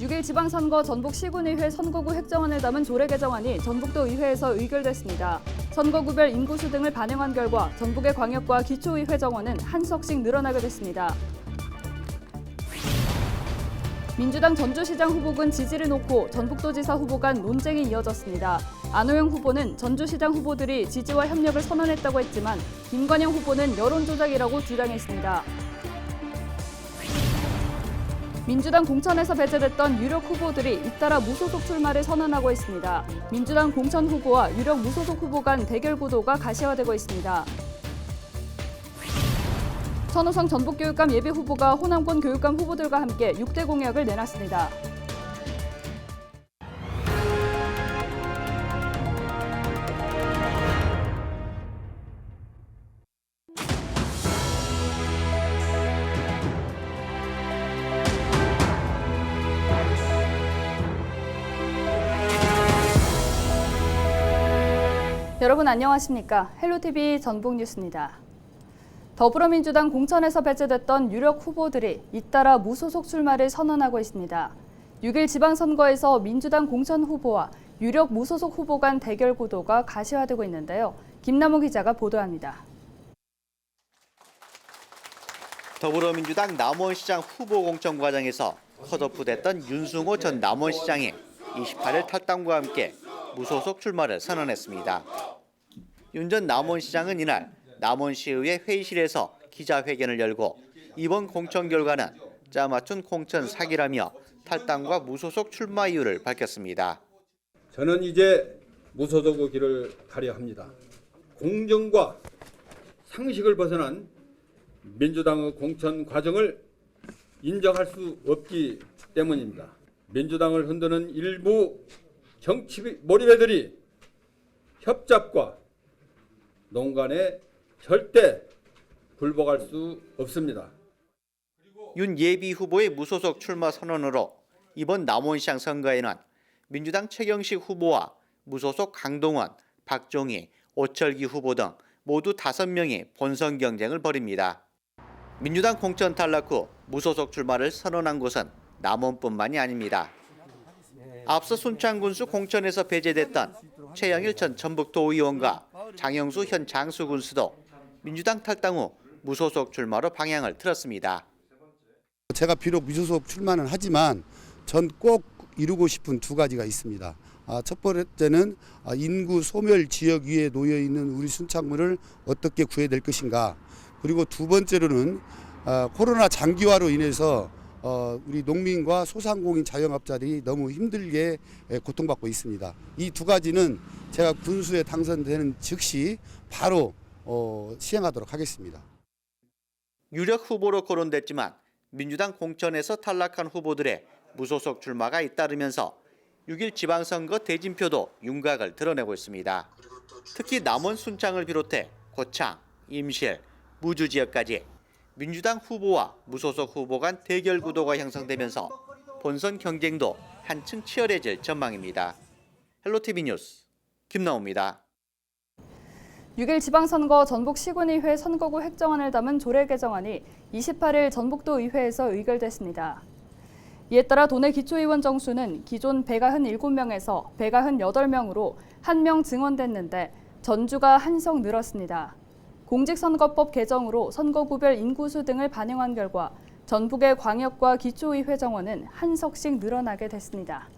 6일 지방선거 전북 시군의회 선거구 획정안을 담은 조례 개정안이 전북도 의회에서 의결됐습니다. 선거구별 인구수 등을 반영한 결과 전북의 광역과 기초의회 정원은 한 석씩 늘어나게 됐습니다. 민주당 전주시장 후보군 지지를 놓고 전북도지사 후보 간 논쟁이 이어졌습니다. 안호영 후보는 전주시장 후보들이 지지와 협력을 선언했다고 했지만 김관영 후보는 여론조작이라고 주장했습니다. 민주당 공천에서 배제됐던 유력 후보들이 잇따라 무소속 출마를 선언하고 있습니다. 민주당 공천 후보와 유력 무소속 후보 간 대결 구도가 가시화되고 있습니다. 천호성 전북교육감 예비후보가 호남권 교육감 후보들과 함께 6대 공약을 내놨습니다. 여러분 안녕하십니까? 헬로TV 전북뉴스입니다. 더불어민주당 공천에서 배제됐던 유력 후보들이 잇따라 무소속 출마를 선언하고 있습니다. 6일 지방선거에서 민주당 공천 후보와 유력 무소속 후보 간 대결 구도가 가시화되고 있는데요. 김남호 기자가 보도합니다. 더불어민주당 남원시장 후보 공천 과정에서 컷오프됐던 윤승호 전 남원시장이 28일 탈당과 함께 무소속 출마를 선언했습니다. 윤 전 남원시장은 이날 남원시의회 회의실에서 기자회견을 열고 이번 공천 결과는 짜맞춘 공천 사기라며 탈당과 무소속 출마 이유를 밝혔습니다. 저는 이제 무소속의 길을 가려 합니다. 공정과 상식을 벗어난 민주당의 공천 과정을 인정할 수 없기 때문입니다. 민주당을 흔드는 일부 정치 몰입애들이 협잡과 농간에 절대 굴복할 수 없습니다. 윤 예비 후보의 무소속 출마 선언으로 이번 남원시장 선거에는 민주당 최경식 후보와 무소속 강동원, 박종희, 오철기 후보 등 모두 5명이 본선 경쟁을 벌입니다. 민주당 공천 탈락 후 무소속 출마를 선언한 곳은 남원뿐만이 아닙니다. 앞서 순창군수 공천에서 배제됐던 최영일 전 전북도의원과 장영수 현 장수군수도 민주당 탈당 후 무소속 출마로 방향을 틀었습니다. 제가 비록 무소속 출마는 하지만 전 꼭 이루고 싶은 두 가지가 있습니다. 첫 번째는 인구 소멸 지역 위에 놓여 있는 우리 순창군을 어떻게 구해낼 것인가. 그리고 두 번째로는 코로나 장기화로 인해서 우리 농민과 소상공인 자영업자들이 너무 힘들게 고통받고 있습니다. 이 두 가지는 제가 군수에 당선되는 즉시 바로 시행하도록 하겠습니다. 유력 후보로 거론됐지만 민주당 공천에서 탈락한 후보들의 무소속 출마가 잇따르면서 6일 지방선거 대진표도 윤곽을 드러내고 있습니다. 특히 남원 순창을 비롯해 고창, 임실, 무주 지역까지 민주당 후보와 무소속 후보 간 대결 구도가 형성되면서 본선 경쟁도 한층 치열해질 전망입니다. 헬로TV 뉴스 김나호입니다. 6일 지방선거 전북 시군의회 선거구 획정안을 담은 조례 개정안이 28일 전북도 의회에서 의결됐습니다. 이에 따라 도내 기초의원 정수는 기존 197명에서 198명으로 1명 증원됐는데 전주가 한석 늘었습니다. 공직선거법 개정으로 선거구별 인구수 등을 반영한 결과 전북의 광역과 기초의회 정원은 한 석씩 늘어나게 됐습니다.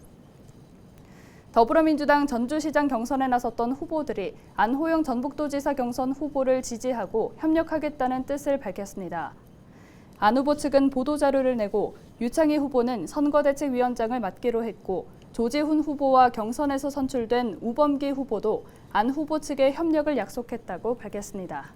더불어민주당 전주시장 경선에 나섰던 후보들이 안호영 전북도지사 경선 후보를 지지하고 협력하겠다는 뜻을 밝혔습니다. 안 후보 측은 보도자료를 내고 유창희 후보는 선거대책위원장을 맡기로 했고 조지훈 후보와 경선에서 선출된 우범기 후보도 안 후보 측에 협력을 약속했다고 밝혔습니다.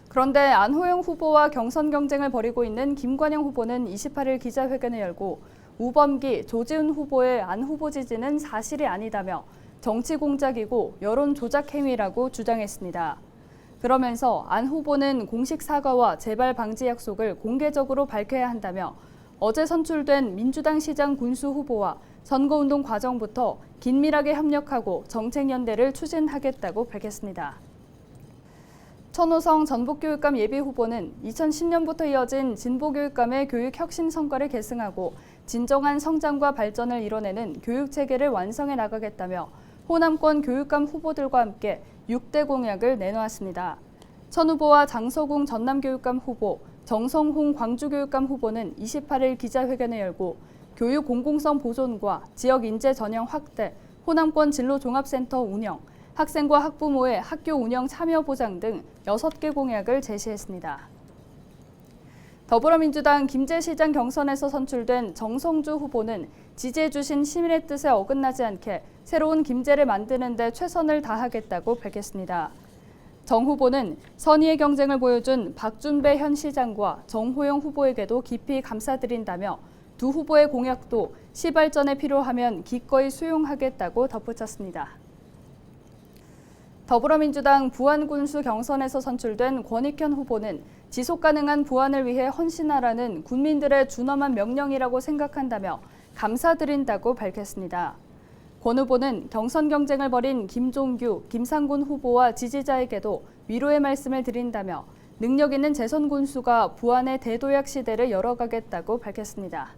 그런데 안호영 후보와 경선 경쟁을 벌이고 있는 김관영 후보는 28일 기자회견을 열고 우범기, 조지훈 후보의 안 후보 지지는 사실이 아니다며 정치 공작이고 여론 조작 행위라고 주장했습니다. 그러면서 안 후보는 공식 사과와 재발 방지 약속을 공개적으로 밝혀야 한다며 어제 선출된 민주당 시장 군수 후보와 선거운동 과정부터 긴밀하게 협력하고 정책연대를 추진하겠다고 밝혔습니다. 천호성 전북교육감 예비후보는 2010년부터 이어진 진보교육감의 교육 혁신 성과를 계승하고 진정한 성장과 발전을 이뤄내는 교육체계를 완성해 나가겠다며 호남권 교육감 후보들과 함께 6대 공약을 내놓았습니다. 천 후보와 장서궁 전남교육감 후보, 정성홍 광주교육감 후보는 28일 기자회견을 열고 교육 공공성 보존과 지역 인재 전형 확대, 호남권 진로종합센터 운영, 학생과 학부모의 학교 운영 참여 보장 등 6개 공약을 제시했습니다. 더불어민주당 김제시장 경선에서 선출된 정성주 후보는 지지해 주신 시민의 뜻에 어긋나지 않게 새로운 김제를 만드는 데 최선을 다하겠다고 밝혔습니다. 정 후보는 선의의 경쟁을 보여준 박준배 현 시장과 정호영 후보에게도 깊이 감사드린다며 두 후보의 공약도 시발전에 필요하면 기꺼이 수용하겠다고 덧붙였습니다. 더불어민주당 부안군수 경선에서 선출된 권익현 후보는 지속가능한 부안을 위해 헌신하라는 국민들의 준엄한 명령이라고 생각한다며 감사드린다고 밝혔습니다. 권 후보는 경선 경쟁을 벌인 김종규, 김상곤 후보와 지지자에게도 위로의 말씀을 드린다며 능력 있는 재선 군수가 부안의 대도약 시대를 열어가겠다고 밝혔습니다.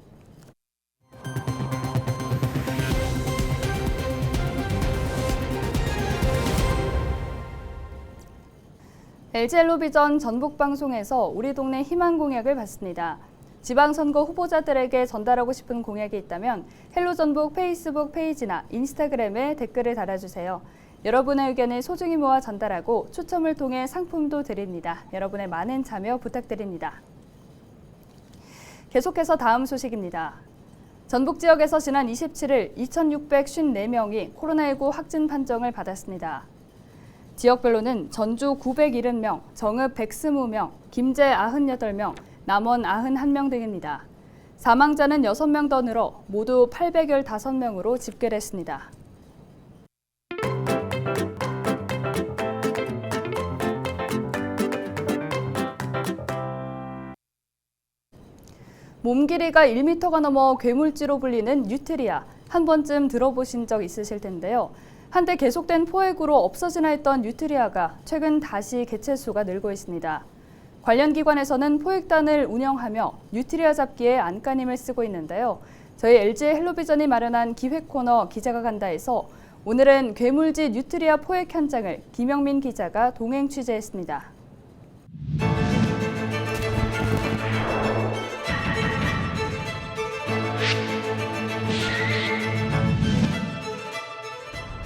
LG 헬로비전 전북방송에서 우리 동네 희망 공약을 받습니다. 지방선거 후보자들에게 전달하고 싶은 공약이 있다면 헬로전북 페이스북 페이지나 인스타그램에 댓글을 달아주세요. 여러분의 의견을 소중히 모아 전달하고 추첨을 통해 상품도 드립니다. 여러분의 많은 참여 부탁드립니다. 계속해서 다음 소식입니다. 전북 지역에서 지난 27일 2,654명이 코로나19 확진 판정을 받았습니다. 지역별로는 전주 970명, 정읍 120명, 김제 98명, 남원 91명 등입니다. 사망자는 6명 더 늘어 모두 815명으로 집계됐습니다. 몸 길이가 1m가 넘어 괴물지로 불리는 뉴트리아, 한 번쯤 들어보신 적 있으실 텐데요. 한때 계속된 포획으로 없어지나 했던 뉴트리아가 최근 다시 개체수가 늘고 있습니다. 관련 기관에서는 포획단을 운영하며 뉴트리아 잡기에 안간힘을 쓰고 있는데요. 저희 LG 헬로비전이 마련한 기획 코너 기자가 간다에서 오늘은 괴물지 뉴트리아 포획 현장을 김영민 기자가 동행 취재했습니다.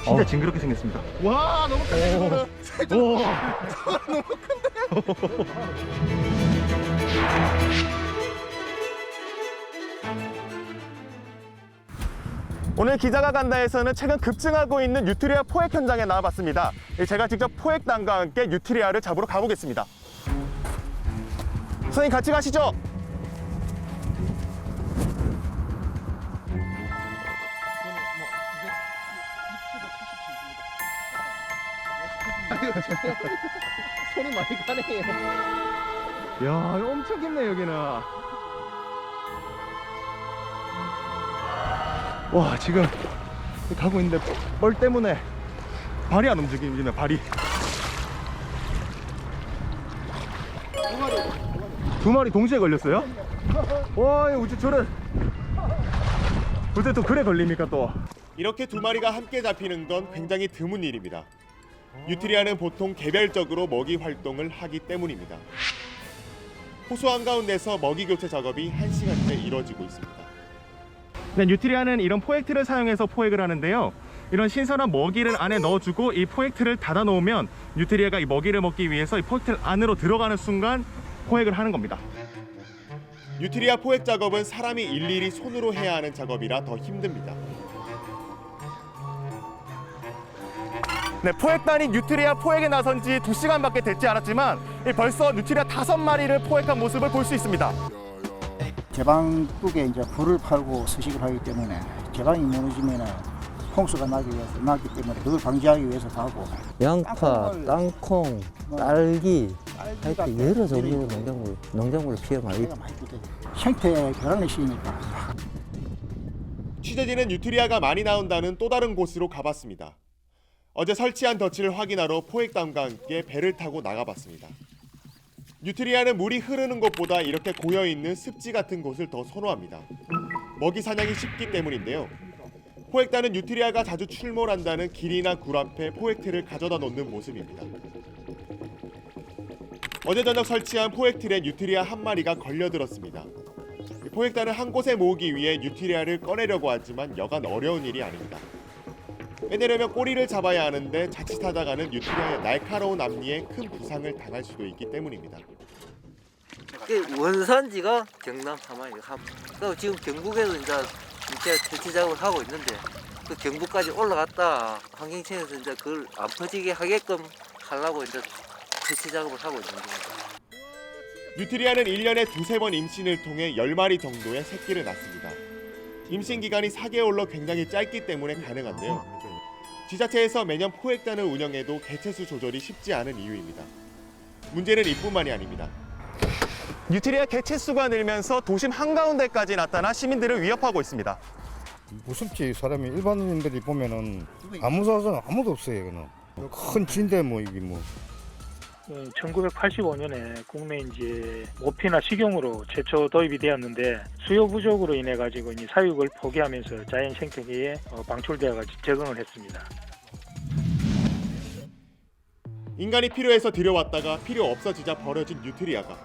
진짜 징그럽게 생겼습니다. 와, 너무 큰데. 너무 큰데. 오늘 기자가 간다에서는 최근 급증하고 있는 뉴트리아 포획 현장에 나와봤습니다. 제가 직접 포획단과 함께 뉴트리아를 잡으러 가보겠습니다. 선생님 같이 가시죠. 손이 많이 가네. 이야, 이거 엄청 깊네 여기는. 와, 지금 가고 있는데 뻘 때문에 발이 안 움직이네. 발이. 두 마리 동시에 걸렸어요? 와, 이거 어째 저래. 어째 또 그래 걸립니까 또? 이렇게 두 마리가 함께 잡히는 건 굉장히 드문 일입니다. 뉴트리아는 보통 개별적으로 먹이 활동을 하기 때문입니다. 호수 한가운데서 먹이 교체 작업이 1시간째 이뤄지고 있습니다. 네, 뉴트리아는 이런 포획틀을 사용해서 포획을 하는데요. 이런 신선한 먹이를 안에 넣어주고 이 포획틀을 닫아 놓으면 뉴트리아가 이 먹이를 먹기 위해서 이 포획틀 안으로 들어가는 순간 포획을 하는 겁니다. 뉴트리아 포획 작업은 사람이 일일이 손으로 해야 하는 작업이라 더 힘듭니다. 네, 포획단이 뉴트리아 포획에 나선 지 2시간밖에 되지 않았지만 벌써 뉴트리아 5마리를 포획한 모습을 볼 수 있습니다. 제방국에 이제 굴을 팔고 수식을 하기 때문에 제방이 무너지면 홍수가 나기 때문에 그걸 방지하기 위해서 하고 양파, 땅콩, 딸기, 딸기가 하여튼 여러 종류의 농작물을 피해 많이 생태에 결함을 시키니까. 취재진은 뉴트리아가 많이 나온다는 또 다른 곳으로 가봤습니다. 어제 설치한 덫을 확인하러 포획단과 함께 배를 타고 나가봤습니다. 뉴트리아는 물이 흐르는 곳보다 이렇게 고여있는 습지 같은 곳을 더 선호합니다. 먹이 사냥이 쉽기 때문인데요. 포획단은 뉴트리아가 자주 출몰한다는 길이나 굴 앞에 포획틀을 가져다 놓는 모습입니다. 어제 저녁 설치한 포획틀에 뉴트리아 한 마리가 걸려들었습니다. 포획단을 한 곳에 모으기 위해 뉴트리아를 꺼내려고 하지만 여간 어려운 일이 아닙니다. 빼내려면 꼬리를 잡아야 하는데 자칫하다가는 뉴트리아의 날카로운 앞니에 큰 부상을 당할 수도 있기 때문입니다. 원산지가 경남 사마이에요. 지금 경북에도 이제 퇴치 작업을 하고 있는데 그 경북까지 올라갔다 환경청에서 이제 그걸 안 퍼지게 하게끔 하려고 이제 퇴치 작업을 하고 있는 겁니다. 뉴트리아는 1년에 두세 번 임신을 통해 10마리 정도의 새끼를 낳습니다. 임신 기간이 4개월로 굉장히 짧기 때문에 가능한데요. 지자체에서 매년 포획단을 운영해도 개체수 조절이 쉽지 않은 이유입니다. 문제는 이뿐만이 아닙니다. 뉴트리아 개체수가 늘면서 도심 한가운데까지 나타나 시민들을 위협하고 있습니다. 무섭지. 사람이 일반인들이 보면은 안 무서워서는 아무도 없어요. 이거는 큰 쥐인데 뭐 이게 뭐. 1985년에 국내 이제 모피나 식용으로 최초 도입이 되었는데 수요 부족으로 인해 가지고 이제 사육을 포기하면서 자연 생태계에 방출되어 가지고 적응을 했습니다. 인간이 필요해서 들여왔다가 필요 없어지자 버려진 뉴트리아가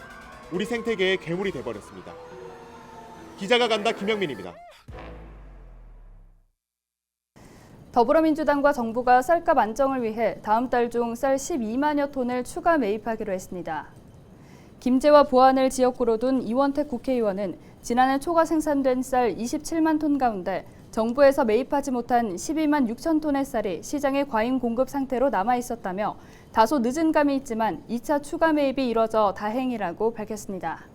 우리 생태계의 괴물이 돼버렸습니다. 기자가 간다 김영민입니다. 더불어민주당과 정부가 쌀값 안정을 위해 다음 달 중 쌀 12만여 톤을 추가 매입하기로 했습니다. 김제와 보안을 지역구로 둔 이원택 국회의원은 지난해 초가 생산된 쌀 27만 톤 가운데 정부에서 매입하지 못한 12만 6천 톤의 쌀이 시장에 과잉 공급 상태로 남아 있었다며 다소 늦은 감이 있지만 2차 추가 매입이 이뤄져 다행이라고 밝혔습니다.